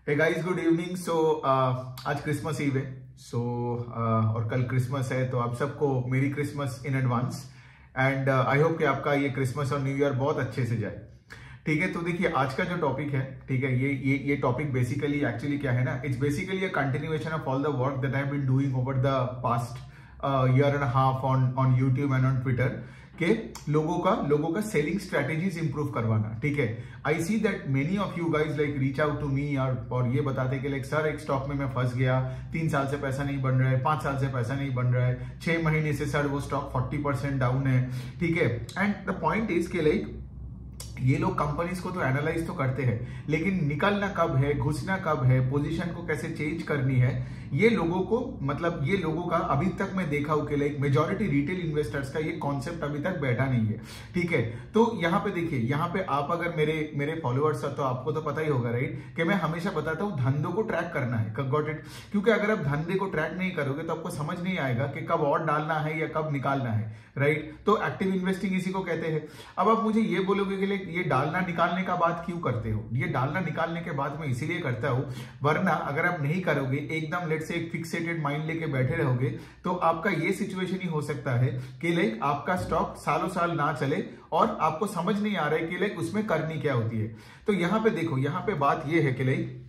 हे guys, good evening. आज Christmas eve है। और कल क्रिसमस है, तो आप सबको merry Christmas in advance. And I hope कि आपका ये क्रिसमस और न्यू ईयर बहुत अच्छे से जाए। ठीक है, तो देखिए आज का जो टॉपिक है, ठीक है, ये टॉपिक बेसिकली एक्चुअली क्या है ना, it's basically a continuation of all the work that I have been doing over the past year and half on YouTube and on Twitter के लोगों का सेलिंग स्ट्रेटेजीज इंप्रूव करवाना। ठीक है, I see that many of you guys like reach out to me और ये बताते कि लाइक सर एक स्टॉक में मैं फंस गया, 3 साल से पैसा नहीं बन रहा है, 5 साल से पैसा नहीं बन रहा है, 6 महीने से सर वो स्टॉक 40% डाउन है। ठीक है, एंड द पॉइंट इज के लाइक ये लोग कंपनीज को तो एनालाइज तो करते हैं, लेकिन निकलना कब है, घुसना कब है, पोजीशन को कैसे चेंज करनी है, ये लोगों का अभी तक मैं देखा हूं कि लाइक मेजॉरिटी रिटेल इन्वेस्टर्स का ये कॉन्सेप्ट अभी तक बैठा नहीं है। ठीक है, तो यहाँ पे देखिए, यहाँ पे आप अगर मेरे फॉलोअर्स हैं तो आपको तो पता ही होगा राइट, कि मैं हमेशा बताता हूँ धंधों को ट्रैक करना है। Got it? क्योंकि अगर आप धंधे को ट्रैक नहीं करोगे तो आपको समझ नहीं आएगा कि कब और डालना है या कब निकालना है। राइट, तो एक्टिव इन्वेस्टिंग इसी को कहते हैं। अब आप मुझे ये बोलोगे कि लाइक ये डालना निकालने का बात क्यों करते हो? ये डालना निकालने के बाद मैं इसीलिए करता हूं, वरना अगर आप नहीं करोगे, एकदम लेट से एक फिक्सेटेड माइंड लेके बैठे रहोगे, तो आपका ये सिचुएशन ही हो सकता है कि लाइक आपका स्टॉक सालों साल ना चले और आपको समझ नहीं आ रहा है कि लाइक उसमें करनी क्या होती है। तो यहां पे देखो, यहां पे बात ये है कि लाइक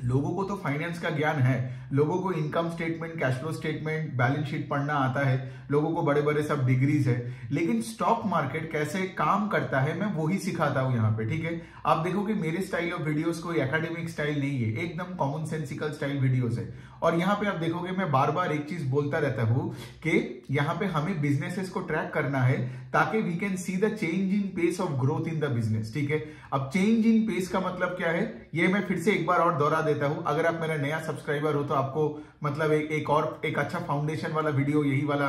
लोगों को तो फाइनेंस का ज्ञान है, लोगों को income statement, cash flow statement, balance sheet पढ़ना आता है, लोगों को बड़े बड़े सब डिग्रीज है, लेकिन स्टॉक मार्केट कैसे काम करता है मैं वही सिखाता हूं यहाँ पे। ठीक है, आप देखो कि मेरे स्टाइल ऑफ वीडियोस कोई एकेडमिक स्टाइल नहीं है, एकदम कॉमन सेंसिकल स्टाइल वीडियोस है। और यहाँ पे आप देखोगे मैं बार बार एक चीज बोलता रहता हूं कि यहाँ पे हमें बिजनेसेस को ट्रैक करना है ताकि we can see the change in pace of growth in the business. ठीक है, अब चेंज इन पेस का मतलब क्या है, ये मैं फिर से एक बार और दोहरा देता हूं। अगर आप मेरा नया सब्सक्राइबर हो तो आपको मतलब एक अच्छा फाउंडेशन वाला वीडियो यही वाला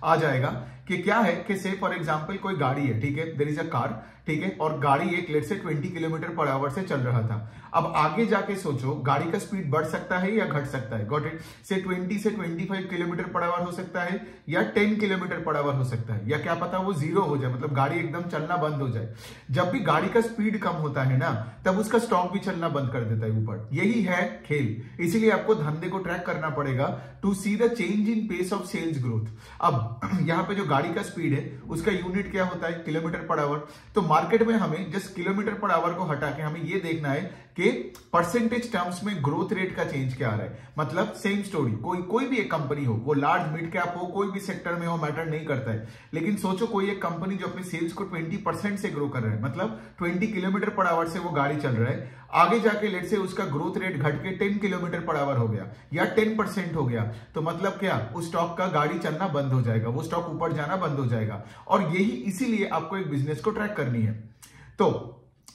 आ जाएगा कि क्या है कि से फॉर एग्जांपल कोई गाड़ी है, ठीक है, देयर इज अ कार, ठीक है, और गाड़ी एक लेट से 20 किलोमीटर पर आवर से चल रहा था। अब आगे जाके सोचो गाड़ी का स्पीड बढ़ सकता है या घट सकता है। Got it? से 20 से 25 किलोमीटर पर आवर हो सकता है या 10 किलोमीटर पर आवर हो सकता है, या क्या पता वो 0 हो जाए, मतलब गाड़ी एकदम चलना बंद हो जाए। जब भी गाड़ी का स्पीड कम होता है ना, तब उसका स्टॉक भी चलना बंद कर देता है ऊपर। यही है खेल। इसीलिए आपको धंधे को ट्रैक करना पड़ेगा to see the change in pace of sales growth. अब यहाँ पे जो गाड़ी का स्पीड है उसका यूनिट क्या होता है, किलोमीटर पर आवर। तो मार्केट में हमें जस्ट किलोमीटर पर आवर को हटा के हमें ये देखना है कि परसेंटेज टर्म्स में ग्रोथ रेट का चेंज क्या आ रहा है। मतलब सेम स्टोरी, कोई भी एक कंपनी हो, वो लार्ज मिड कैप हो, कोई भी सेक्टर में हो, मैटर नहीं करता है, लेकिन सोचो कोई एक कंपनी जो अपने सेल्स को 20% से ग्रो कर रहा है, मतलब 20 किलोमीटर पर आवर से वो गाड़ी चल रहा है, आगे जाके लेट से उसका ग्रोथ रेट घट के 10 किलोमीटर पर आवर हो गया या 10% हो गया, तो मतलब क्या, उस स्टॉक का गाड़ी चलना बंद हो जाएगा, वो स्टॉक ऊपर जाना बंद हो जाएगा। और यही इसीलिए आपको एक बिजनेस को ट्रैक करनी है। तो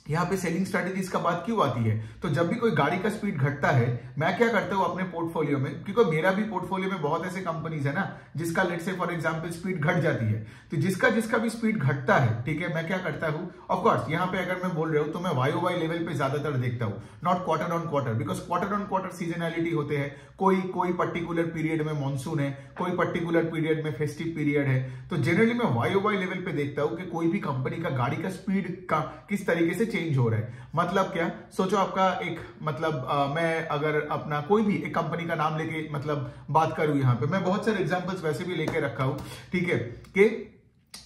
यहाँ पे सेलिंग स्ट्रेटेजीज का बात क्यों आती है? तो जब भी कोई गाड़ी का स्पीड घटता है, मैं क्या करता हूं अपने पोर्टफोलियो में, क्योंकि मेरा भी पोर्टफोलियो में बहुत ऐसे कंपनीज है ना जिसका लेट से फॉर एग्जांपल स्पीड घट जाती है, तो जिसका भी स्पीड घटता है, ठीक है, मैं क्या करता हूं, ऑफ कोर्स यहाँ पे अगर मैं बोल रहा हूं तो मैं YOY लेवल पे ज्यादातर देखता हूं, not quarter on quarter, because quarter on quarter seasonality होते हैं, कोई पर्टिकुलर पीरियड में मानसून है, कोई पर्टिकुलर पीरियड में फेस्टिव पीरियड है, तो जनरली मैं YOY लेवल पे देखता हूं कि कोई भी कंपनी का गाड़ी का स्पीड का किस तरीके से चेंज हो रहा है। मतलब क्या, सोचो आपका एक मैं अगर अपना कोई भी एक कंपनी का नाम लेके मतलब बात करूं, यहां पे मैं बहुत सारे एग्जांपल्स वैसे भी लेके रखा हूं, ठीक है, कि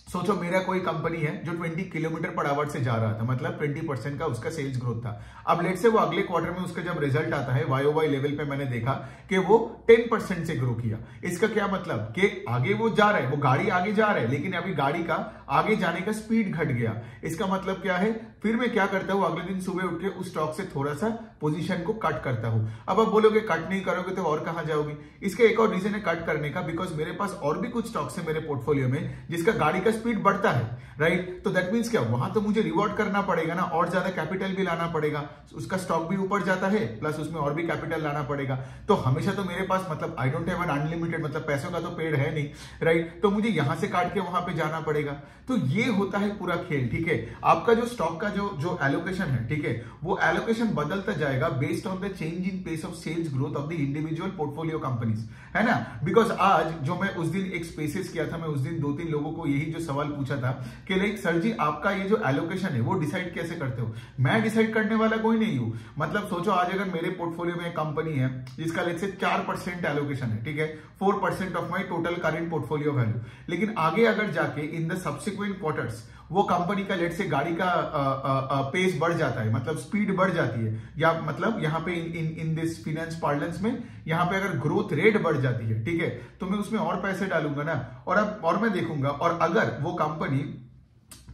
सोचो मेरा कोई कंपनी है जो 20 किलोमीटर पर आवर से जा रहा था, मतलब 20% का उसका सेल्स ग्रोथ था। अब लेट से वो अगले क्वार्टर में उसका जब रिजल्ट आता है YOY लेवल पे, मैंने देखा कि वो 10% से ग्रो किया। इसका क्या मतलब कि आगे वो जा रहा है, वो गाड़ी आगे जा रहा है, लेकिन अभी गाड़ी का आगे जाने का स्पीड घट गया। इसका मतलब क्या है, फिर मैं क्या करता हूं, अगले दिन सुबह उठ के उस स्टॉक से थोड़ा सा पोजीशन को कट करता हूं। अब आप बोलोगे कट नहीं करोगे तो और कहां जाओगे? इसका एक और रीजन है कट करने का, बिकॉज मेरे पास और भी कुछ स्टॉक्स है मेरे पोर्टफोलियो में जिसका गाड़ी का स्पीड बढ़ता है, राइट? तो दैट मींस क्या, वहां तो मुझे रिवॉर्ड करना पड़ेगा ना, और ज्यादा कैपिटल भी लाना पड़ेगा, उसका स्टॉक भी ऊपर जाता है, प्लस उसमें और भी कैपिटल लाना पड़ेगा। तो हमेशा तो मेरे पास मतलब I don't have an unlimited, मतलब पैसों का तो पेड़ है नहीं, राइट? तो मुझे यहां से काट के वहां पे जाना पड़ेगा। तो ये होता है पूरा खेल। ठीक है, आपका जो स्टॉक का जो जो एलोकेशन है, ठीक है, वो एलोकेशन बदलता जाएगा based on the change in pace of sales growth of the individual portfolio companies, है ना। बिकॉज आज जो मैं उस दिन एक स्पेसेस किया था, मैं उस दिन 2-3 लोगों को यही जो सवाल पूछा था कि लाइक सर जी आपका ये जो एलोकेशन है वो डिसाइड कैसे करते हो। मैं डिसाइड करने वाला कोई नहीं हूं। मतलब सोचो आज अगर मेरे पोर्टफोलियो में एक कंपनी है जिसका लेट से 4% एलोकेशन है, ठीक है, 4% of my total current portfolio value, लेकिन आगे अगर जाके इन द सब्सिक्वेंट क्वार्टर्स वो कंपनी का लेट से गाड़ी का पेस बढ़ जाता है, मतलब स्पीड बढ़ जाती है, या मतलब यहाँ पे इन दिस फाइनेंस पार्लेंस में यहाँ पे अगर ग्रोथ रेट बढ़ जाती है, ठीक है, तो मैं उसमें और पैसे डालूंगा ना, और मैं देखूंगा, और अगर वो company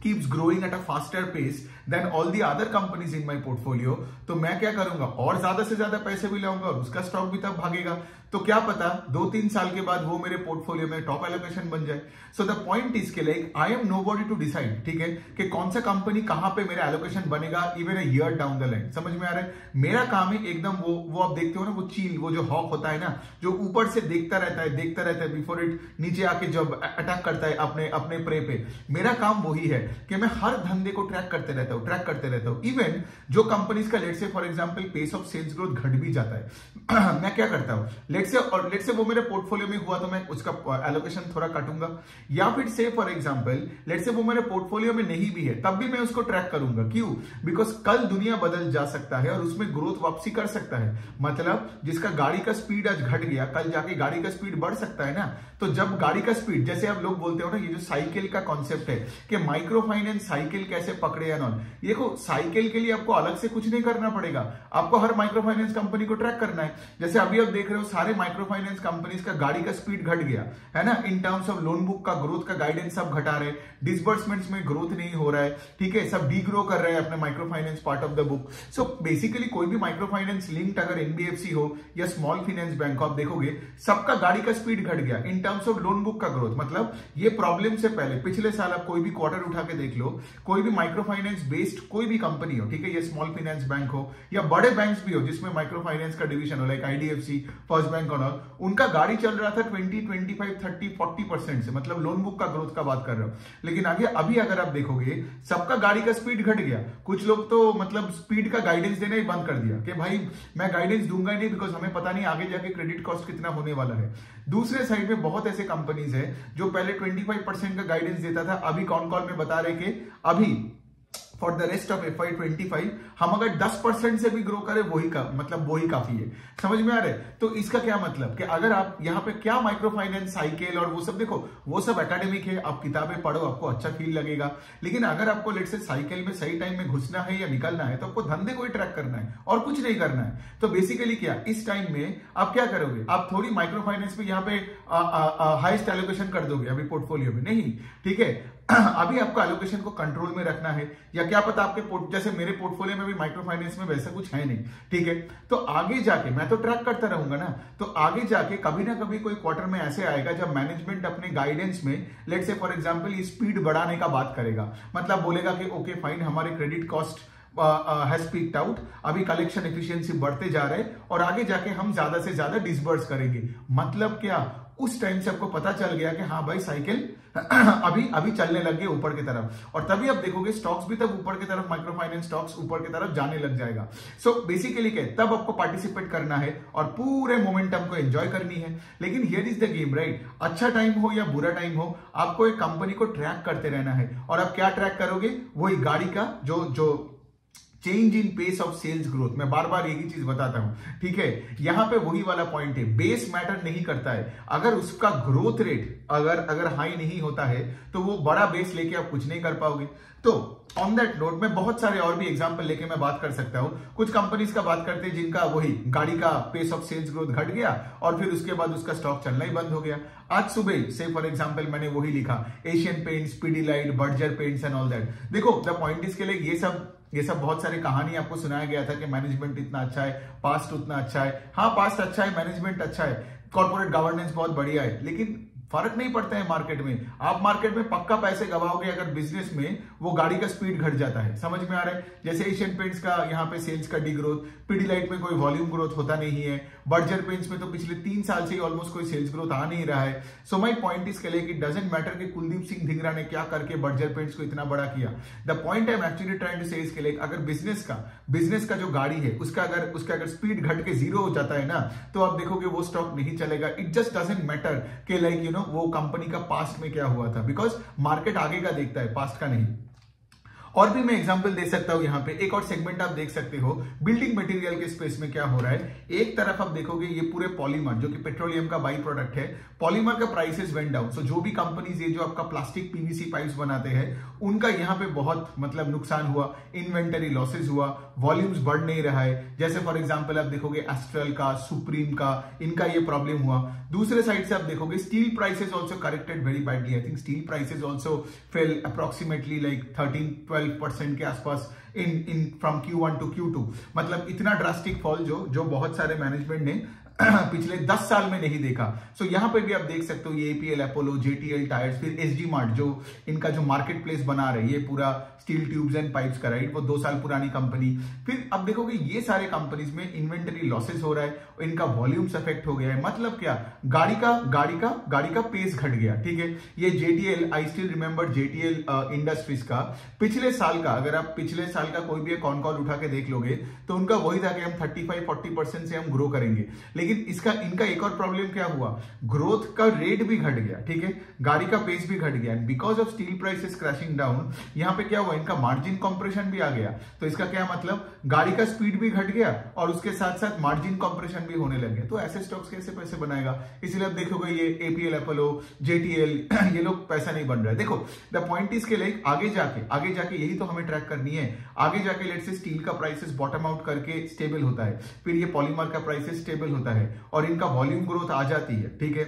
keeps growing at a faster pace than all the other companies in my portfolio, तो मैं क्या करूंगा, और ज्यादा से ज्यादा पैसे भी लाऊंगा और उसका स्टॉक भी तब भागेगा। तो क्या पता 2-3 साल के बाद वो मेरे पोर्टफोलियो में टॉप एलोकेशन बन जाए। सो द पॉइंट इज के like I am nobody to decide, ठीक है, कि कौन सा कंपनी कहां पे मेरा एलोकेशन बनेगा even a year down the line. समझ में आ रहा है? मेरा काम है एकदम वो आप देखते हो ना, वो चील, वो जो हॉक होता है ना, जो ऊपर से देखता रहता है बिफोर इट नीचे आके जब अटैक करता है अपने प्रे पे। मेरा काम वही है कि मैं हर धंधे को ट्रैक करते रहता हूं। इवन जो कंपनीज का लेट से for example pace of sales growth घट भी जाता है मैं क्या करता हूं, लेट से वो मेरे पोर्टफोलियो में हुआ तो मैं उसका एलोकेशन थोड़ा काटूंगा, या फिर से फॉर एग्जांपल लेट से वो मेरे पोर्टफोलियो में नहीं भी है तब भी मैं उसको ट्रैक करूंगा। क्यों? बिकॉज कल दुनिया बदल जा सकता है और उसमें ग्रोथ वापसी कर सकता है। मतलब जिसका गाड़ी का स्पीड आज घट गया, कल जाके गाड़ी का स्पीड बढ़ सकता है ना। तो जब गाड़ी का स्पीड, जैसे आप लोग बोलते हो ना, ये जो साइकिल का कॉन्सेप्ट है कि माइक्रो फाइनेंस साइकिल कैसे पकड़े या नॉन, देखो साइकिल के लिए आपको अलग से कुछ नहीं करना पड़ेगा, आपको हर माइक्रो फाइनेंस कंपनी को ट्रैक करना है। जैसे अभी आप देख रहे हो सारे माइक्रो फाइनेंस कंपनीज का गाड़ी का स्पीड घट गया है ना, इन टर्म्स ऑफ लोन बुक का ग्रोथ का गाइडेंस सब घटा रहे, डिसबर्समेंट्स में ग्रोथ नहीं हो रहा है, ठीक है, सब डीग्रो कर रहे हैं अपने micro finance part of the book. So basically कोई भी माइक्रो फाइनेंस लिंक्ड अगर एनबीएफसी हो या स्मॉल फाइनेंस बैंक हो, आप देखोगे सबका गाड़ी का स्पीड घट गया इन टर्म्स ऑफ लोन बुक का ग्रोथ। मतलब ये प्रॉब्लम से पहले पिछले साल आप कोई भी क्वार्टर उठा के देख लो, कोई भी माइक्रो फाइनेंस बेस्ड कोई भी कंपनी हो, ठीक है, ये स्मॉल फाइनेंस बैंक हो या बड़े बैंक्स भी हो जिसमें माइक्रो फाइनेंस का डिवीजन हो, लाइक आईडीएफसी, फर्स्ट बैंक और ऑल, उनका गाड़ी चल रहा था 20, 25, 30, 40% से, मतलब लोन बुक का ग्रोथ का बात कर रहे हो। लेकिन आगे अभी अगर आप देखोगे सबका गाड़ी का स्पीड घट गया। कुछ लोग तो मतलब स्पीड का गाइडेंस देना ही बंद कर दिया कि भाई मैं गाइडेंस दूंगा ही नहीं, बिकॉज हमें पता नहीं आगे जाके क्रेडिट कॉस्ट कितना होने वाला है। दूसरे साइड में बहुत ऐसे कंपनीज है जो पहले 25% का गाइडेंस देता था, अभी कॉन कॉल में बता रहे कि अभी for the rest of FY25 हम अगर 10% से भी ग्रो करें वही काफी है। समझ में आ रहा है? तो इसका क्या मतलब कि अगर आप यहाँ पे क्या माइक्रो फाइनेंस साइकिल और वो सब देखो, वो सब एकेडमिक है, आप किताबें पढ़ो, आपको अच्छा फील लगेगा। लेकिन अगर आपको लेट से साइकिल में सही टाइम में घुसना है या निकलना है तो आपको धंधे को ही ट्रैक करना है और कुछ नहीं करना है। तो बेसिकली क्या इस टाइम में आप क्या करोगे, आप थोड़ी माइक्रो फाइनेंस में यहाँ पे हाईएस्ट एलोकेशन कर दोगे अभी पोर्टफोलियो में, नहीं, ठीक है। अभी आपको एलोकेशन को कंट्रोल में रखना है, या क्या पता आपके जैसे मेरे पोर्टफोलियो में भी माइक्रो फाइनेंस में वैसा कुछ है नहीं, ठीक है। तो आगे जाके मैं तो ट्रैक करता रहूंगा ना, तो आगे जाके कभी ना कभी कोई क्वार्टर में ऐसे आएगा जब मैनेजमेंट अपने गाइडेंस में लेट्स से फॉर एग्जांपल ये स्पीड बढ़ाने का बात करेगा। मतलब बोलेगा कि ओके फाइन, हमारे credit cost has peaked out, अभी कलेक्शन एफिशिएंसी बढ़ते जा रहे हैं और आगे जाके हम ज्यादा से ज्यादा डिसबर्स करेंगे। मतलब क्या, उस टाइम से आपको पता चल गया कि हाँ भाई साइकिल अभी चलने लग गए ऊपर की तरफ, और तभी आप देखोगे स्टॉक्स भी तब ऊपर की तरफ, माइक्रो फाइनेंस स्टॉक्स ऊपर की तरफ जाने लग जाएगा। सो बेसिकली क्या, तब आपको पार्टिसिपेट करना है और पूरे मोमेंटम को एंजॉय करनी है। लेकिन here is the game, right? अच्छा टाइम हो या बुरा टाइम हो, आपको एक कंपनी को ट्रैक करते रहना है। और आप क्या ट्रैक करोगे, वही गाड़ी का जो change in pace of sales growth. मैं बार बार एक ही चीज बताता हूं, ठीक है, यहां पे वही वाला पॉइंट है, बेस मैटर नहीं करता है। अगर उसका ग्रोथ रेट अगर हाई नहीं होता है तो वो बड़ा बेस लेके आप कुछ नहीं कर पाओगे। तो ऑन दैट नोट में बहुत सारे और भी एग्जांपल लेके मैं बात कर सकता हूं। कुछ कंपनीज का बात करते हैं जिनका वही गाड़ी का पेस ऑफ सेल्स ग्रोथ घट गया और फिर उसके बाद उसका स्टॉक चलना ही बंद हो गया। आज सुबह से फॉर एग्जांपल मैंने वही लिखा, Asian paints, Pidilite, Berger paints and all that. देखो द पॉइंट इज के लिए ये सब बहुत सारी कहानी आपको सुनाया गया था कि मैनेजमेंट इतना अच्छा है, पास्ट उतना अच्छा है। हाँ, पास्ट अच्छा है, मैनेजमेंट अच्छा है, कॉर्पोरेट गवर्नेंस बहुत बढ़िया है, लेकिन फर्क नहीं पड़ता है मार्केट में। आप मार्केट में पक्का पैसे गवाओगे अगर बिजनेस में वो गाड़ी का स्पीड घट जाता है। समझ में आ रहा है? जैसे एशियन पेंट्स का यहाँ पे सेल्स का डी ग्रोथ, पिडिलाइट में कोई वॉल्यूम ग्रोथ होता नहीं है, बर्जर पेंट्स में तो पिछले 3 साल से ऑलमोस्ट कोई सेल्स ग्रोथ आ नहीं रहा है। सो माई पॉइंट इज क्लियर कि डजंट मैटर कि कुलदीप सिंह धिंगरा ने क्या करके बर्जर पेंट्स को इतना बड़ा किया। The point I am actually trying to say इसके लिए, अगर बिजनेस का जो गाड़ी है उसका अगर स्पीड घट के 0 हो जाता है ना, तो आप देखोगे वो स्टॉक नहीं चलेगा। इट जस्ट डजंट मैटर कि लाइक यू नो वो कंपनी का पास्ट में क्या हुआ था, बिकॉज मार्केट आगे का देखता है, पास्ट का नहीं। और भी मैं एग्जांपल दे सकता हूं। यहाँ पे एक और सेगमेंट आप देख सकते हो, बिल्डिंग मटेरियल के स्पेस में क्या हो रहा है। एक तरफ आप देखोगे ये पूरे पॉलीमर जो कि पेट्रोलियम का बाई प्रोडक्ट है, पॉलीमर का प्राइसेस वेंट डाउन। सो जो भी कंपनीज ये जो आपका प्लास्टिक पीवीसी पाइप्स बनाते हैं उनका यहाँ पे बहुत मतलब नुकसान हुआ, इन्वेंटरी लॉसेज हुआ, वॉल्यूम्स बढ़ नहीं रहा है। जैसे फॉर एग्जाम्पल आप देखोगे एस्ट्रल का, सुप्रीम का, इनका ये प्रॉब्लम हुआ। दूसरे साइड से आप देखोगे steel prices also corrected very badly. I think steel prices also fail approximately like 13-12% के आसपास in from Q1 to Q2। मतलब इतना ड्रास्टिक फॉल जो बहुत सारे मैनेजमेंट ने पिछले 10 साल में नहीं देखा। सो यहां पे भी आप देख सकते हो ये APL अपोलो, JTL टायर्स, फिर SG मार्ट जो इनका जो मार्केट प्लेस बना रहे, ये पूरा स्टील ट्यूब्स एंड पाइप्स का, राइट, वो 2 साल पुरानी कंपनी। फिर अब देखोगे ये सारे कंपनीज में इन्वेंटरी लॉसेस हो रहा है, इनका वॉल्यूम्स अफेक्ट हो गया है। मतलब क्या, गाड़ी का पेस घट गया। ठीक है, ये JTL, I still remember JTL industries का पिछले साल का, अगर आप पिछले साल का कोई भी कॉन कॉल उठा के देख लोगे तो उनका वही था कि हम 35-40% से हम ग्रो करेंगे। लेकिन इनका एक और प्रॉब्लम क्या हुआ, ग्रोथ का रेट भी घट गया। ठीक है, गाड़ी का पेस भी घट गया। Because of steel prices crashing down, यहां पे क्या हुआ, इनका मार्जिन कंप्रेशन भी आ गया। तो इसका क्या मतलब, गाड़ी का स्पीड भी घट गया और उसके साथ साथ मार्जिन कंप्रेशन भी होने लग गया। तो ऐसे स्टॉक्स कैसे पैसे बनाएगा? इसलिए आप देखोगे ये APL अपोलो, JTL, ये लोग पैसा नहीं बन रहा है। देखो द पॉइंट इज के लाइक आगे जाके यही तो हमें ट्रैक करनी है। आगे जाके लेट्स से स्टील का प्राइसेस बॉटम आउट करके स्टेबल होता है, फिर ये पॉलीमर का प्राइसेस स्टेबल होता है और इनका वॉल्यूम ग्रोथ आ जाती है। ठीक है,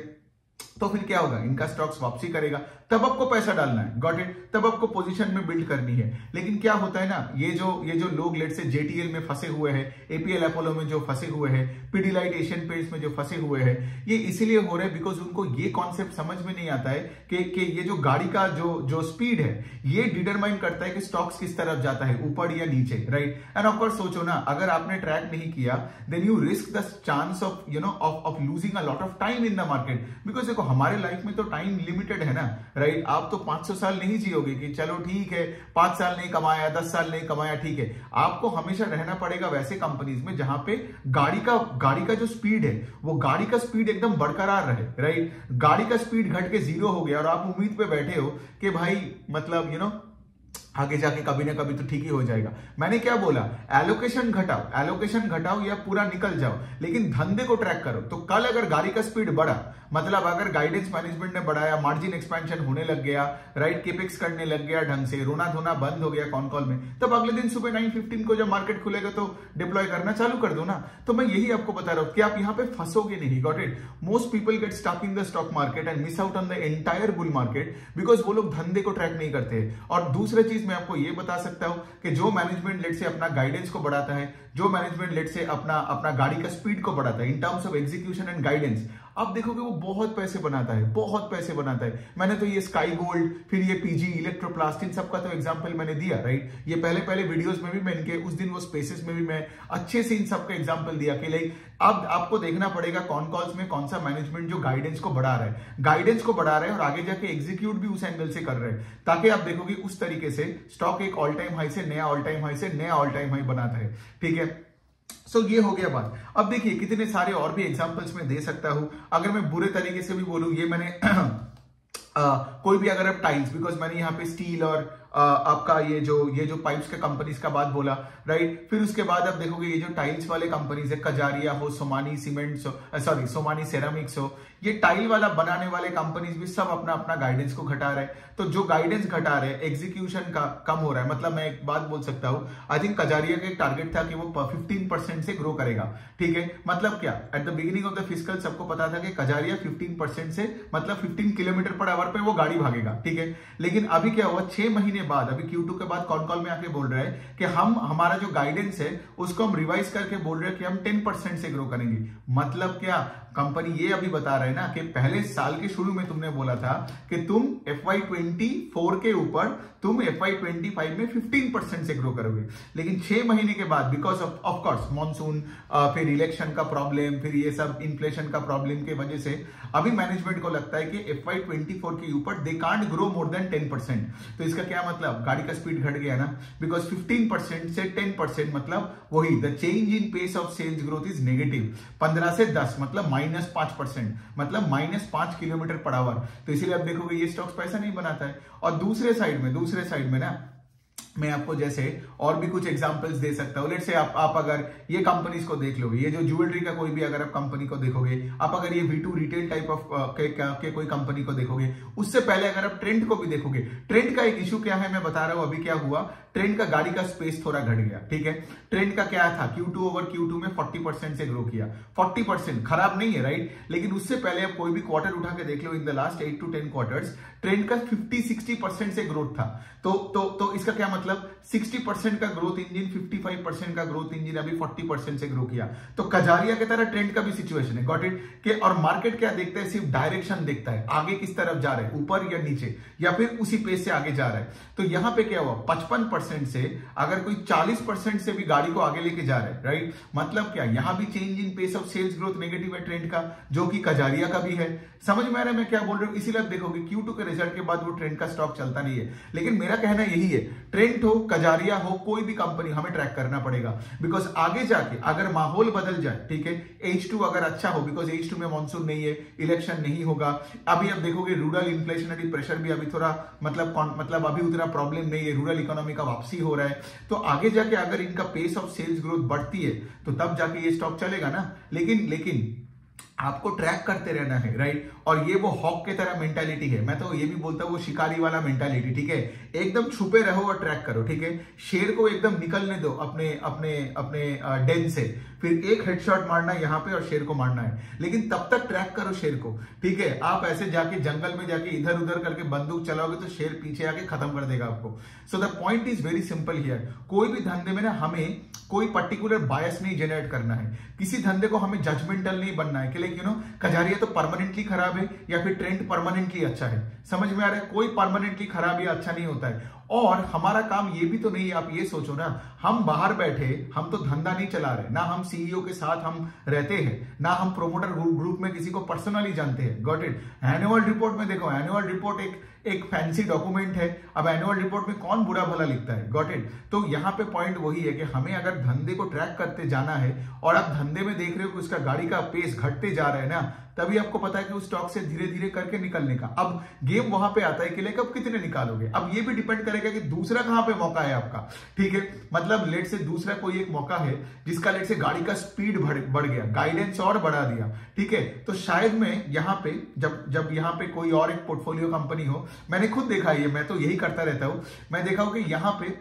तो फिर क्या होगा, इनका स्टॉक्स वापसी करेगा, तब आपको पैसा डालना है, गॉट इट, तब आपको पोजीशन में बिल्ड करनी है। लेकिन क्या होता है ना, ये जो लोग लेट से JTL में फंसे हुए हैं, APL अपोलो में जो फंसे हुए हैं, पिडिलाइट एशियन पेंट्स में जो फंसे हुए हैं, ये इसीलिए हो रहे हैं बिकॉज उनको ये कॉन्सेप्ट समझ में नहीं आता है कि ये जो गाड़ी का जो स्पीड है ये डिटरमाइन करता है कि स्टॉक्स किस तरफ जाता है, ऊपर या नीचे, राइट। एंड ऑफ कोर्स सोचो ना, अगर आपने ट्रैक नहीं किया then you risk the chance of of losing a lot of time in the market. Because देखो हमारे लाइफ में तो टाइम लिमिटेड है ना, राइट। आप तो 500 साल नहीं जियोगे कि चलो ठीक है 5 साल नहीं कमाया, 10 साल नहीं कमाया, ठीक है। आपको हमेशा रहना पड़ेगा वैसे कंपनीज में जहां पे गाड़ी का जो स्पीड है वो गाड़ी का स्पीड एकदम बरकरार रहे, राइट। गाड़ी का स्पीड घट के 0 हो गया और आप उम्मीद पे बैठे हो कि भाई मतलब आगे जाके कभी ना कभी तो ठीक ही हो जाएगा। मैंने क्या बोला, एलोकेशन घटाओ या पूरा निकल जाओ, लेकिन धंधे को ट्रैक करो। तो कल अगर गाड़ी का स्पीड बढ़ा, मतलब अगर गाइडेंस मैनेजमेंट ने बढ़ाया, मार्जिन एक्सपेंशन होने लग गया, राइट, केपेक्स करने लग गया ढंग से, रोना धोना बंद हो गया कॉन कॉल में, तब अगले दिन सुबह 9:15 को जब मार्केट खुलेगा तो डिप्लॉय करना चालू कर दो ना। तो मैं यही आपको बता रहा हूं कि आप यहां पे फंसोगे नहीं, got it. Most people get stuck in the stock market and miss out on the entire bull market because वो लोग धंधे को ट्रैक नहीं करते। और दूसरी चीज मैं आपको ये बता सकता हूं कि जो मैनेजमेंट लेट से अपना गाइडेंस को बढ़ाता है, जो मैनेजमेंट लेट से अपना गाड़ी का स्पीड को बढ़ाता है इन terms of execution and guidance, आप देखोगे वो बहुत पैसे बनाता है। मैंने तो ये स्काई गोल्ड, फिर ये PG, इलेक्ट्रोप्लास्ट, इन सबका तो एग्जांपल मैंने दिया, राइट। ये पहले वीडियोस में भी मैं इनके उस दिन वो स्पेसेस में भी मैं अच्छे से इन सबका एग्जांपल दिया कि लाइक अब आपको देखना पड़ेगा कॉन कॉल्स में कौन सा मैनेजमेंट जो गाइडेंस को बढ़ा रहा है और आगे जाके एग्जीक्यूट भी उस एंगल से कर रहे हैं, ताकि आप देखोगे उस तरीके से स्टॉक एक ऑल टाइम हाई से नया ऑल टाइम हाई बनाता है। ठीक है, सो ये हो गया बात। अब देखिए कितने सारे और भी एग्जांपल्स मैं दे सकता हूं। अगर मैं बुरे तरीके से भी बोलूं, ये मैंने कोई भी अगर आप टाइल्स, बिकॉज मैंने यहाँ पे स्टील और आपका ये जो पाइप्स के कंपनीज का बात बोला, राइट। फिर उसके बाद आप देखोगे ये जो टाइल्स वाले कंपनीज है, कजारिया हो, सोमानी सीमेंट्स हो, सोमानी सेरामिक्स हो, ये टाइल वाला बनाने वाले कंपनीज भी सब अपना गाइडेंस को घटा रहे हैं। तो जो गाइडेंस घटा रहे हैं, एग्जीक्यूशन का कम हो रहा है। मतलब मैं एक बात बोल सकता हूं, आई थिंक कजारिया का एक टारगेट था कि वो 15% से ग्रो करेगा। ठीक है, मतलब क्या, at the beginning of the fiscal सबको पता था कि कजारिया 15% से मतलब 15 किलोमीटर पर आवर पे वो गाड़ी भागेगा। ठीक है, लेकिन अभी क्या हुआ, 6 महीने बाद, अभी Q2 के बाद कॉन कॉल में आके बोल रहे हैं कि हमारा जो गाइडेंस है उसको हम रिवाइज करके बोल रहे हैं कि हम 10% से ग्रो करेंगे। मतलब क्या, कंपनी ये अभी बता रहे हैं ना कि पहले साल के शुरू में तुमने बोला था कि तुम FY24 के ऊपर तुम FY25 में 15% से ग्रो करोगे, लेकिन 6 महीने के बाद बिकॉज ऑफ कोर्स मॉनसून, फिर इलेक्शन का प्रॉब्लम, फिर ये सब इन्फ्लेशन का प्रॉब्लम की वजह से अभी मैनेजमेंट को लगता है कि FY24 के ऊपर they can't grow more than 10%। तो इसका क्या मतलब, गाड़ी का स्पीड घट गया ना, बिकॉज 15% से 10% मतलब वही the change in pace of sales growth is negative. 15 से 10 मतलब -5%, मतलब -5 किलोमीटर पर आवर। तो इसीलिए आप देखोगे ये स्टॉक्स पैसा नहीं बनाता है। और दूसरे साइड में ना मैं आपको जैसे और भी कुछ एग्जांपल्स दे सकता हूं। लेट्स से आप अगर ये कंपनीज को देख लोगे, ये जो ज्वेलरी का कोई भी अगर आप कंपनी को देखोगे, आप अगर ये V2 रिटेल टाइप ऑफ के कोई कंपनी को देखोगे, उससे पहले अगर आप ट्रेंड को भी देखोगे, ट्रेंड का एक इशू क्या है मैं बता रहा हूं। अभी क्या हुआ, ट्रेंड का गाड़ी का स्पेस थोड़ा घट गया, ठीक है। ट्रेंड का क्या था, Q2 ओवर Q2 में 40% से ग्रो किया। 40% खराब नहीं है, राइट, लेकिन उससे पहले आप कोई भी क्वार्टर उठा के देख लो, in the last 8 to 10 quarters trend का 50-60% से ग्रोथ था। तो इसका क्या मतलब, 60% का ग्रोथ इंजन 55% का ग्रोथ इंजन अभी 40% से ग्रो किया। तो कजारिया की तरह ट्रेंड का भी सिचुएशन है, गॉट इट। कि और मार्केट क्या देखता है, सिर्फ डायरेक्शन देखता है, आगे किस तरफ जा रहा है, ऊपर या नीचे, या फिर उसी पेस से आगे जा रहा है। तो यहां पे क्या हुआ, 55% से अगर कोई 40% से भी गाड़ी को आगे लेके जा रहा है, राइट, मतलब क्या, यहां भी change in pace of sales growth negative है ट्रेंड का, जो कि कजारिया का भी है। समझ में आ रहा है मैं क्या बोल रहा हूं। इसीलिए आप देखोगे Q2 के रिजल्ट के बाद वो ट्रेंड का स्टॉक चलता नहीं है। लेकिन मेरा कहना यही है, ट्रेंड हो, कजारिया हो, कोई भी कंपनी हमें ट्रैक करना पड़ेगा, बिकॉज आगे जाके अगर माहौल बदल जाए, ठीक है, H2 अगर अच्छा हो, बिकॉज H2 में मानसून नहीं है, इलेक्शन नहीं होगा, अभी आप देखोगे रूरल इन्फ्लेशनरी प्रेशर भी अभी थोड़ा मतलब अभी उतना प्रॉब्लम नहीं है, रूरल इकोनॉमी का वापसी हो रहा है। तो आगे जाके अगर इनका पेस ऑफ सेल्स ग्रोथ बढ़ती है तो तब जाके ये स्टॉक चलेगा ना। लेकिन आपको ट्रैक करते रहना है, राइट। और ये वो हॉक की तरह मेंटालिटी है, मैं तो ये भी बोलता हूं वो शिकारी वाला मेंटालिटी, ठीक है। एकदम छुपे रहो और ट्रैक करो, ठीक है। शेर को एकदम निकलने दो अपने डेन से, फिर एक हेडशॉट मारना यहां पे और शेर को मारना है, लेकिन तब तक ट्रैक करो शेर को, ठीक है। आप ऐसे जाके जंगल में जाके इधर उधर करके बंदूक चलाओगे तो शेर पीछे आके खत्म कर देगा आपको। सो the point is very simple here, कोई भी धंधे में ना हमें कोई पर्टिकुलर बायस नहीं जनरेट करना है, किसी धंधे को हमें जजमेंटल नहीं बनना है कि लाइक कजारिया तो परमानेंटली खराब है या फिर ट्रेंड परमानेंटली अच्छा है। समझ में आ रहा है, कोई परमानेंटली खराब या अच्छा नहीं होता है। और हमारा काम ये भी तो नहीं है, आप ये सोचो ना, हम बाहर बैठे, हम तो धंधा नहीं चला रहे ना, हम सीईओ के साथ हम रहते हैं ना, हम प्रोमोटर ग्रुप में किसी को पर्सनली जानते हैं, गॉट इट। एनुअल रिपोर्ट में देखो, एनुअल रिपोर्ट एक फैंसी डॉक्यूमेंट है। अब एनुअल रिपोर्ट में कौन बुरा भला लिखता है, गॉट इट। तो यहां पे पॉइंट वही है कि हमें अगर धंधे को ट्रैक करते जाना है और आप धंधे में देख रहे हो कि उसका गाड़ी का पेस घटते जा रहा है ना, तभी आपको पता है कि उस स्टॉक से धीरे धीरे करके निकलने का। अब गेम वहां पे आता है कि लाइक अब कितने निकालोगे। अब ये भी डिपेंड करेगा कि दूसरा कहां पे मौका है आपका, ठीक है। मतलब लेट से दूसरा कोई एक मौका है जिसका लेट से गाड़ी का स्पीड बढ़ गया, गाइडेंस और बढ़ा दिया, ठीक है। तो शायद मैं यहाँ पे जब यहाँ पे कोई और एक पोर्टफोलियो कंपनी हो, मैंने खुद देखा है, मैं तो यही करता रहता हूं, मैं देखा हूं कि यहाँ पे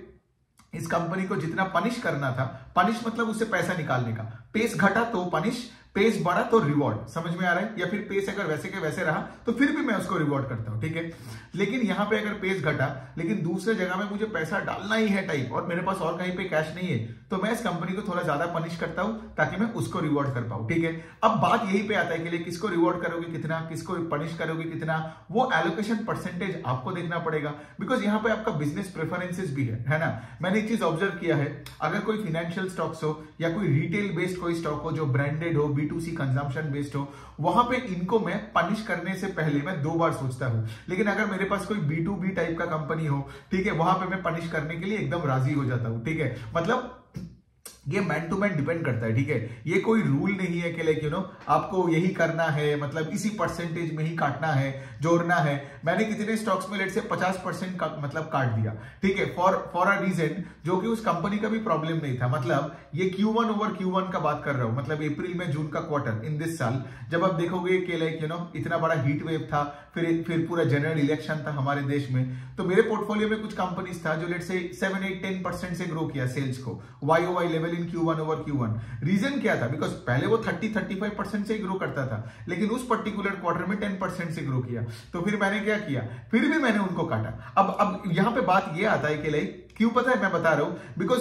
इस कंपनी को जितना पनिश करना था, पनिश मतलब उससे पैसा निकालने का, पेस घटा तो पनिश, पेस बढ़ा तो रिवॉर्ड। समझ में आ रहा है, या फिर पेस अगर वैसे के वैसे रहा तो फिर भी मैं उसको रिवॉर्ड करता हूं, ठीक है। लेकिन यहां पे अगर पेस घटा लेकिन दूसरे जगह में मुझे पैसा डालना ही है टाइप, और मेरे पास और कहीं पे कैश नहीं है, तो मैं इस कंपनी को थोड़ा ज्यादा पनिश करता हूं ताकि मैं उसको रिवॉर्ड कर पाऊं, ठीक है। अब बात यही पे आता है कि किसको रिवॉर्ड करोगे कितना, किसको पनिश करोगे कितना, वो एलोकेशन परसेंटेज आपको देखना पड़ेगा, बिकॉज यहाँ पे आपका बिजनेस प्रेफरेंसेस भी है ना। मैंने एक चीज ऑब्जर्व किया है, अगर कोई फाइनेंशियल स्टॉक्स हो या कोई रिटेल बेस्ड कोई स्टॉक हो जो ब्रांडेड हो, B2C कंजम्पशन बेस्ड हो, वहां पे इनको मैं पनिश करने से पहले मैं 2 बार सोचता हूं। लेकिन अगर मेरे पास कोई B2B टाइप का कंपनी हो, ठीक है, वहां पे मैं पनिश करने के लिए एकदम राजी हो जाता हूं, ठीक है। मतलब ये मैन टू मैन डिपेंड करता है, ठीक है। ये कोई रूल नहीं है कि लाइक आपको यही करना है, मतलब इसी परसेंटेज में ही काटना है, जोड़ना है। मैंने कितने स्टॉक्स में लेट से 50% का मतलब काट दिया, ठीक है, फॉर अ रीजन, जो कि उस कंपनी का भी प्रॉब्लम नहीं था। मतलब ये Q1 ओवर Q1 का बात कर रहा हूं, मतलब अप्रैल में जून का क्वार्टर इन दिस साल, जब आप देखोगे कि लाइक इतना बड़ा हीट वेव था, फिर पूरा जनरल इलेक्शन था हमारे देश में, तो मेरे पोर्टफोलियो में कुछ कंपनीज था जो लेट से 7, 8, 10% से ग्रो किया सेल्स को YOY level in Q1 over Q1। Reason क्या था, बिकॉज पहले वो 30-35% से ही ग्रो करता था, लेकिन उस पर्टिकुलर क्वार्टर में 10% से ग्रो किया। तो फिर मैंने क्या किया, फिर भी मैंने उनको काटा। अब यहाँ पे बात ये आता है कि लाइक क्यों पता है मैं बता रहा हूं, बिकॉज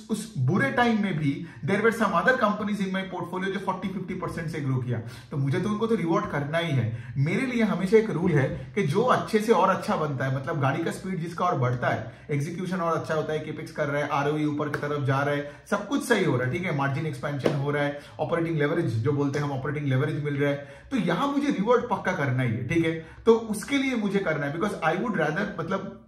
उस बुरे टाइम में भी there were some other companies in my portfolio जो 40-50% से ग्रो किया, तो मुझे तो उनको तो रिवॉर्ड करना ही है। मेरे लिए हमेशा एक रूल है कि जो अच्छे से और अच्छा बनता है, मतलब गाड़ी का स्पीड जिसका और बढ़ता है, एग्जीक्यूशन और अच्छा होता है, केपेक्स कर रहा है, आरओई ऊपर की तरफ जा रहा है, सब कुछ सही हो रहा है, ठीक है, मार्जिन एक्सपेंशन हो रहा है, ऑपरेटिंग लेवरेज जो बोलते हैं हम, ऑपरेटिंग लेवरेज मिल रहा है, तो यहां मुझे रिवॉर्ड पक्का करना ही है, ठीक है। तो उसके लिए मुझे करना है, बिकॉज आई वुड रैदर, मतलब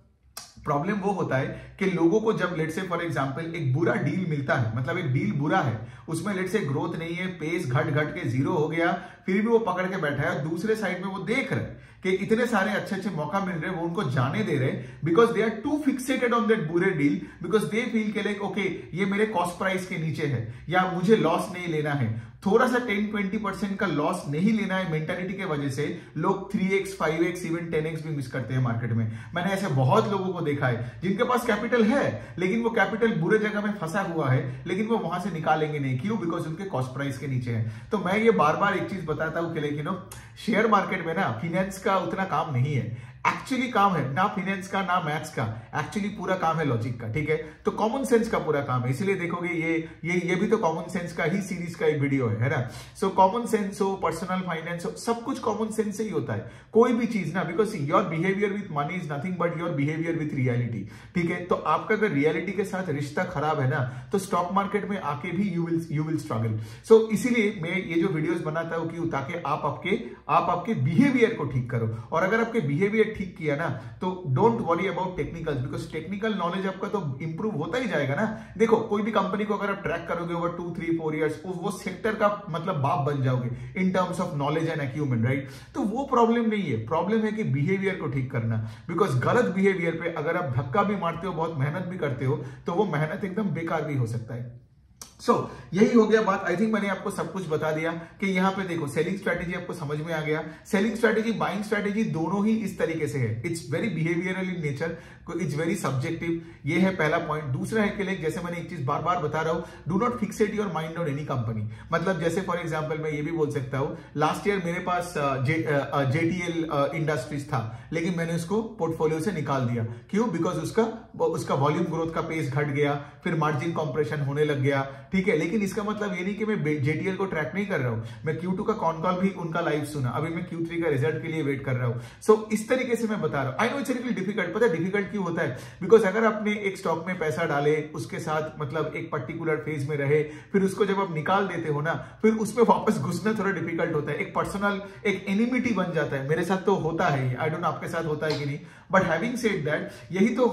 प्रॉब्लम वो होता है कि लोगों को जब लेट से फॉर एग्जांपल एक बुरा डील मिलता है, मतलब एक डील बुरा है, उसमें लेट से ग्रोथ नहीं है, पेस घट घट के जीरो हो गया, फिर भी वो पकड़ के बैठा है, दूसरे साइड में वो देख रहे हैं कि इतने सारे अच्छे अच्छे मौका मिल रहे हैं, वो उनको जाने दे रहे हैं, because they are too fixated on that बुरे डील, बिकॉज दे फील के लाइक ओके ये मेरे कॉस्ट प्राइस के नीचे है, या मुझे लॉस नहीं लेना है, थोड़ा सा 10-20% का लॉस नहीं लेना है मेंटालिटी के वजह से लोग 3x 5x इवन 10x भी मिस करते हैं मार्केट में। मैंने ऐसे बहुत लोगों को देखा है जिनके पास कैपिटल है, लेकिन वो कैपिटल बुरे जगह में फंसा हुआ है, लेकिन वो वहां से निकालेंगे नहीं, क्यों? बिकॉज उनके कॉस्ट प्राइस के नीचे है। तो मैं ये बार बार एक चीज बताता हूं कि लेकिन शेयर मार्केट में ना फिनेंस का उतना काम नहीं है, एक्चुअली काम है ना फिनेंस का ना मैथ्स का, एक्चुअली पूरा काम है लॉजिक का, ठीक है। तो कॉमन सेंस का पूरा काम है, इसलिए देखोगे ये भी तो कॉमन सेंस का ही सीरीज का एक वीडियो है ना। सो कॉमन सेंस हो, पर्सनल फाइनेंस हो, सब कुछ कॉमन सेंस से ही होता है, कोई भी चीज ना, because your behaviour with money is nothing but your behaviour with reality, ठीक है। तो आपका अगर रियलिटी के साथ रिश्ता खराब है ना, तो स्टॉक मार्केट में आके भी यू विल स्ट्रगल। सो इसीलिए मैं ये जो वीडियोस बनाता हूं कि ताकि आप आपके बिहेवियर को ठीक करो, और अगर आपके बिहेवियर ठीक किया ना तो don't worry about technicals, because technical knowledge आपका तो इंप्रूव होता ही जाएगा ना। देखो कोई भी कंपनी को अगर आप ट्रैक करोगे ओवर 2-3-4 इयर्स, वो सेक्टर का मतलब बाप बन जाओगे in terms of knowledge and acumen, right. तो वो प्रॉब्लम नहीं है, प्रॉब्लम है कि बिहेवियर को ठीक करना, बिकॉज गलत बिहेवियर पे अगर आप धक्का भी मारते हो, बहुत मेहनत भी करते हो, तो वो मेहनत एकदम बेकार भी हो सकता है। सो यही हो गया बात। आई थिंक मैंने आपको सब कुछ बता दिया कि यहाँ पे देखो सेलिंग स्ट्रैटेजी आपको समझ में आ गया। सेलिंग स्ट्रैटेजी, बाइंग स्ट्रैटेजी दोनों ही इस तरीके से है, it's very behavioural in nature, it's very subjective, ये है पहला पॉइंट। दूसरा है कि लाइक जैसे मैंने एक चीज बार बार बता रहा हूं, do not Fixit your mind on any company. मतलब जैसे फॉर एग्जांपल मैं ये भी बोल सकता हूं, लास्ट ईयर मेरे पास JTL इंडस्ट्रीज था, लेकिन मैंने उसको पोर्टफोलियो से निकाल दिया, क्यों? बिकॉज उसका वॉल्यूम ग्रोथ का पेस घट गया, फिर मार्जिन कॉम्प्रेशन होने लग गया, ठीक है। लेकिन इसका मतलब ये नहीं कि मैं JTL को ट्रैक नहीं कर रहा हूं, मैं Q2 का कॉन कॉल भी उनका लाइव सुना, अभी मैं Q3 का रिजल्ट के लिए वेट कर रहा हूं। सो इस तरीके से मैं बता रहा हूं। I know it's little difficult, पता है डिफिकल्ट क्यों होता है? बिकॉज अगर आपने एक स्टॉक में पैसा डाले, उसके साथ मतलब एक पर्टिकुलर फेज में रहे, फिर उसको जब आप निकाल देते हो ना, फिर उसमें वापस घुसना थोड़ा डिफिकल्ट होता है, एक पर्सनल एक एनिमिटी बन जाता है। मेरे साथ तो होता है, आई डोंट नो आपके साथ होता है कि नहीं, बट हैविंग सेड दैट, यही तो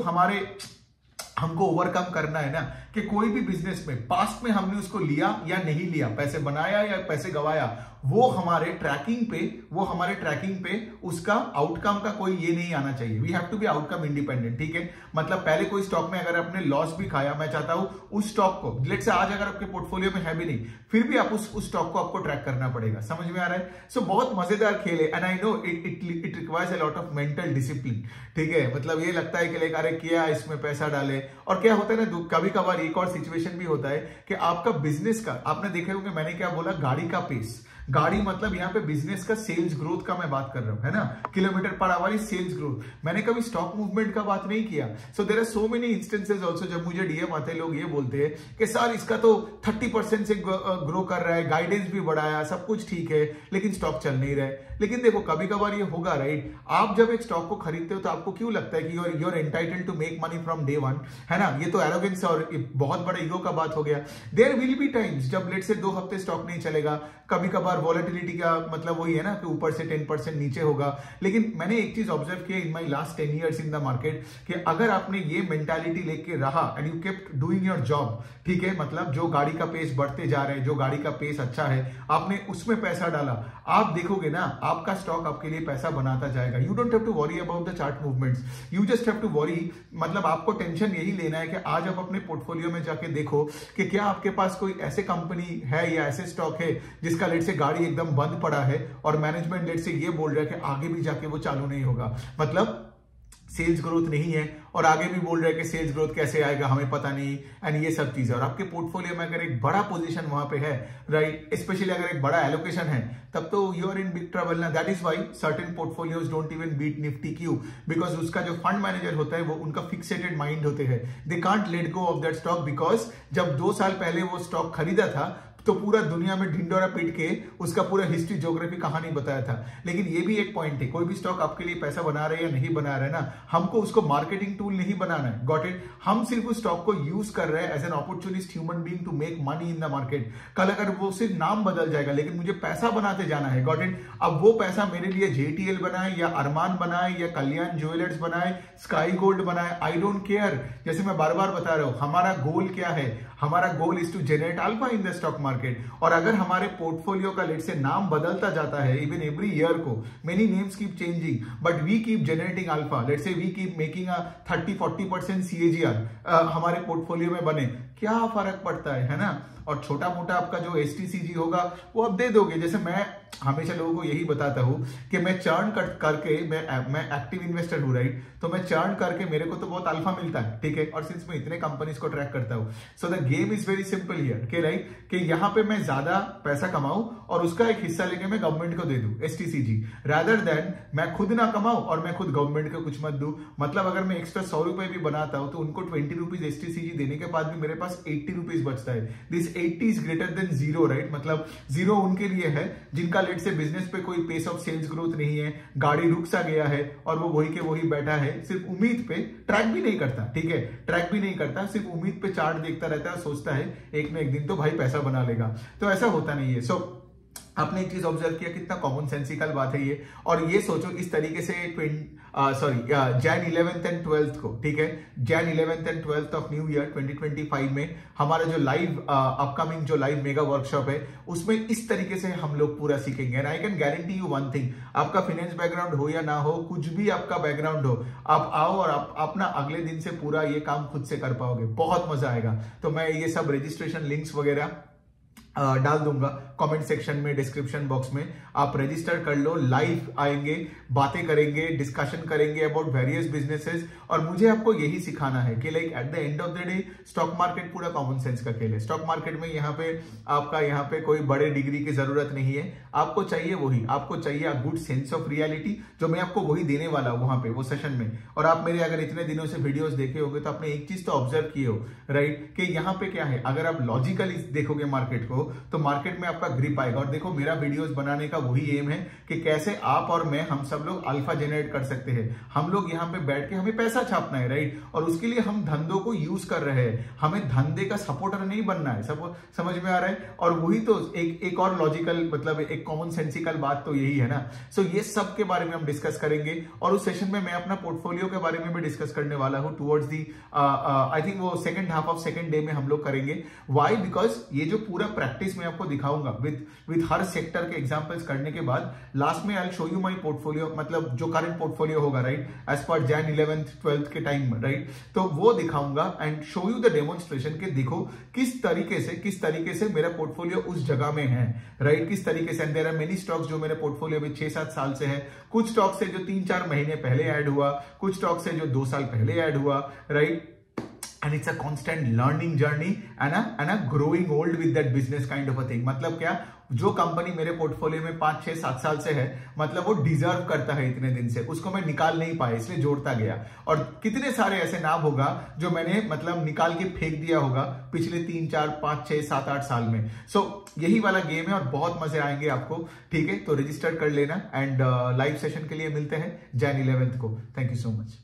हमको ओवरकम करना है ना, कि कोई भी बिजनेस में पास्ट में हमने उसको लिया या नहीं लिया, पैसे बनाया या पैसे गवाया, वो हमारे ट्रैकिंग पे उसका आउटकम का कोई ये नहीं आना चाहिए। We have to be outcome independent, ठीक है। मतलब पहले कोई स्टॉक में अगर आपने लॉस भी खाया, मैं चाहता हूं उस स्टॉक को, लेट से आज अगर आपके पोर्टफोलियो में है भी नहीं, फिर भी आप उस स्टॉक को आपको ट्रैक करना पड़ेगा। समझ में आ रहा है? सो बहुत मजेदार खेल है, and I know it requires a lot of mental discipline, ठीक है। मतलब ये लगता है कि लाइक अरे किया इसमें पैसा डाले, और क्या होता है ना, कभी कभार एक और सिचुएशन भी होता है कि आपका बिजनेस का, आपने देखे होंगे मैंने क्या बोला, गाड़ी का पेस, गाड़ी मतलब यहाँ पे बिजनेस का सेल्स ग्रोथ का मैं बात कर रहा हूं, है ना, kilometre per hour is sales growth, मैंने कभी स्टॉक मूवमेंट का बात नहीं किया। So there are so many instances also, जब मुझे डीएम आते हैं, लोग ये बोलते हैं कि सर इसका तो 30% से ग्रो कर रहा है, गाइडेंस भी बढ़ाया, सब कुछ ठीक है, लेकिन स्टॉक चल नहीं रहा है। लेकिन देखो कभी कभार ये होगा, राइट। आप जब एक स्टॉक को खरीदते हो तो आपको क्यों लगता है कि you are entitled to make money from day one, है ना। ये तो एरोगेंस और बहुत बड़ा ईगो का बात हो गया। देयर विल बी टाइम्स जब लेट से 2 हफ्ते स्टॉक नहीं चलेगा, कभी कभार वॉलेटिलिटी का मतलब वही है ना कि ऊपर से 10% नीचे होगा। लेकिन मैंने एक चीज ऑब्जर्व किया in my last 10 years in the market, कि अगर आपने ये मेंटालिटी लेके रहा and you kept doing your job, ठीक है, मतलब जो गाड़ी का पेस बढ़ते जा रहे हैं, जो गाड़ी का पेस अच्छा है, आपने उसमें पैसा डाला, आप देखोगे ना आपका स्टॉक आपके लिए पैसा बनाता जाएगा। You don't have to worry about the chart movements, you just have to worry, मतलब आपको टेंशन यही लेना है कि आज आप अपने पोर्टफोलियो में जाके देखो कि क्या आपके पास कोई ऐसे कंपनी है या ऐसे स्टॉक है जिसका लेट से गाड़ी एकदम बंद पड़ा है और मैनेजमेंट लेट से ये बोल रहा है कि आगे भी जाके वो चालू नहीं होगा। मतलब सेल्स ग्रोथ नहीं है और आगे भी बोल रहे हैं कि सेल्स ग्रोथ कैसे आएगा हमें पता नहीं एंड ये सब चीजें, और आपके पोर्टफोलियो में अगर एक बड़ा पोजीशन वहां पे है, राइट, स्पेशली अगर एक बड़ा एलोकेशन है, तब तो you are in big trouble ना। That is why certain portfolios don't even beat Nifty. क्यों? बिकॉज उसका जो फंड मैनेजर होता है वो उनका फिक्सेटेड माइंड होते हैं, they can't let go of that stock, because जब 2 साल पहले वो स्टॉक खरीदा था तो पूरा दुनिया में ढिंडोरा पीट के उसका पूरा हिस्ट्री ज्योग्राफी कहानी बताया था। लेकिन ये भी एक पॉइंट है, कोई भी स्टॉक आपके लिए पैसा बना रहे हैं या नहीं बना रहे ना, हमको उसको मार्केटिंग टूल नहीं बनाना है, गॉट इट। हम सिर्फ उस स्टॉक को यूज कर रहे हैं as an opportunist human being to make money in the market. कल अगर वो सिर्फ नाम बदल जाएगा लेकिन मुझे पैसा बनाते जाना है, गॉट इट। अब वो पैसा मेरे लिए JTL बनाए या अरमान बनाए या कल्याण ज्वेलर्स बनाए, स्काई गोल्ड बनाए, आई डोंट केयर। जैसे मैं बार बार बता रहा हूं, हमारा गोल क्या है? हमारा goal is to generate alpha in the stock market. और अगर हमारे पोर्टफोलियो का लेट से नाम बदलता जाता है इवन एवरी ईयर को, many names keep changing but we keep generating alpha, let's say we keep making a 30-40% CAGR हमारे पोर्टफोलियो में बने, क्या फर्क पड़ता है ना। और छोटा मोटा आपका जो STCG होगा वो आप दे दोगे। जैसे मैं हमेशा लोगों को यही बताता हूं कि मैं चर्न करके मैं एक्टिव इन्वेस्टर हूं, राइट, तो मैं चर्न करके मेरे को तो बहुत अल्फा मिलता है, ठीक है। और सिंस मैं इतने कंपनीज को ट्रैक करता हूं, so the game is very simple here के, राइट, कि यहां पे मैं ज्यादा पैसा कमाऊं और उसका एक हिस्सा लेके मैं गवर्नमेंट को दे दूं STCG, रादर देन मैं खुद ना कमाऊं और मैं खुद गवर्नमेंट को कुछ मत दूं। मतलब अगर मैं एक्स्ट्रा 100 रुपए भी बनाता हूं तो उनको 20 रुपीज STCG देने के बाद भी मेरे पास 80 रुपीज बचता है। This 80 is greater than 0, right. मतलब 0 उनके लिए है जिनका लेट से बिजनेस पे कोई पेस ऑफ सेल्स ग्रोथ नहीं है, गाड़ी रुक सा गया है और वो वही के वही बैठा है, सिर्फ उम्मीद पे, ट्रैक भी नहीं करता, ठीक है, ट्रैक भी नहीं करता, सिर्फ उम्मीद पे चार्ट देखता रहता है, सोचता है एक ना एक दिन तो भाई पैसा बना लेगा। तो ऐसा होता नहीं है। सो आपने एक चीज ऑब्जर्व किया, कितना कॉमन सेंसिकल बात है ये। और ये सोचो इस तरीके से Jan 11th एंड 12th को, ठीक है, Jan 11th and 12th of new year 2025 में हमारा जो लाइव अपकमिंग जो लाइव मेगा वर्कशॉप है उसमें इस तरीके से हम लोग पूरा सीखेंगे। And I can guarantee you one thing, आपका फाइनेंस बैकग्राउंड हो या ना हो, कुछ भी आपका बैकग्राउंड हो, आप आओ और आप अपना अगले दिन से पूरा ये काम खुद से कर पाओगे, बहुत मजा आएगा। तो मैं ये सब रजिस्ट्रेशन लिंक्स वगैरह डाल दूंगा कमेंट सेक्शन में, डिस्क्रिप्शन बॉक्स में, आप रजिस्टर कर लो। लाइव आएंगे, बातें करेंगे, डिस्कशन करेंगे अबाउट वेरियस बिजनेसेस। और मुझे आपको यही सिखाना है कि like at the end of the day stock market पूरा कॉमन सेंस का खेल है। स्टॉक मार्केट में यहाँ पे कोई बड़े डिग्री की जरूरत नहीं है, आपको चाहिए वही, आपको चाहिए a good sense of reality, जो मैं आपको वही देने वाला हूं वहां पे वो सेशन में। और आप मेरे अगर इतने दिनों से वीडियोस देखे होंगे तो आपने एक चीज तो ऑब्जर्व किए हो, राइट, कि यहाँ पे क्या है, अगर आप लॉजिकली देखोगे मार्केट को तो मार्केट में आपका ग्रिप आएगा। और देखो मेरा वीडियोस बनाने का वही एम है कि कैसे आप और मैं, हम सब लोग अल्फा जनरेट कर सकते हैं। हम लोग यहाँ पे बैठ के हमें पैसा छापना है, राइट, और उसके लिए हम धंधों को यूज कर रहे हैं, हमें धंधे का सपोर्टर नहीं बनना है। सब समझ में आ रहा है। और वही तो एक और लॉजिकल, मतलब एक कॉमन सेंसिकल बात तो यही है ना। सो ये सब के बारे में हम डिस्कस करेंगे और उस सेशन में मैं अपना पोर्टफोलियो के बारे में भी डिस्कस करने वाला हूं टुवर्ड्स दी आई थिंक वो second half of second day में हम लोग करेंगे। व्हाई? बिकॉज ये जो पूरा प्रैक्टिस मैं आपको दिखाऊंगा विद हर सेक्टर के एग्जांपल्स करने के बाद लास्ट में I will show you my portfolio, मतलब जो करंट पोर्टफोलियो होगा, right, as per Jan 11th 12th के टाइम में, राइट, तो वो दिखाऊंगा and show you the demonstration के देखो किस तरीके से मेरा पोर्टफोलियो उस जगह में है, राइट, किस तरीके से। देयर आर मेनी स्टॉक्स जो मेरे पोर्टफोलियो में 6-7 साल से है, कुछ स्टॉक्स है जो 3-4 महीने पहले ऐड हुआ, कुछ स्टॉक्स है जो 2 साल पहले ऐड हुआ, right. And it's a constant learning journey and a growing old with that business kind of a thing। मतलब क्या, जो कंपनी मेरे पोर्टफोलियो में 5-6-7 साल से है, मतलब वो डिजर्व करता है इतने दिन से, उसको मैं निकाल नहीं पाया इसलिए जोड़ता गया। और कितने सारे ऐसे नाम होगा जो मैंने मतलब निकाल के फेंक दिया होगा पिछले 3-4-5-6-7-8 साल में। सो यही वाला गेम है और बहुत मजे आएंगे आपको, ठीक है। तो रजिस्टर कर लेना एंड लाइव सेशन के लिए मिलते हैं Jan 11th को। Thank you so much.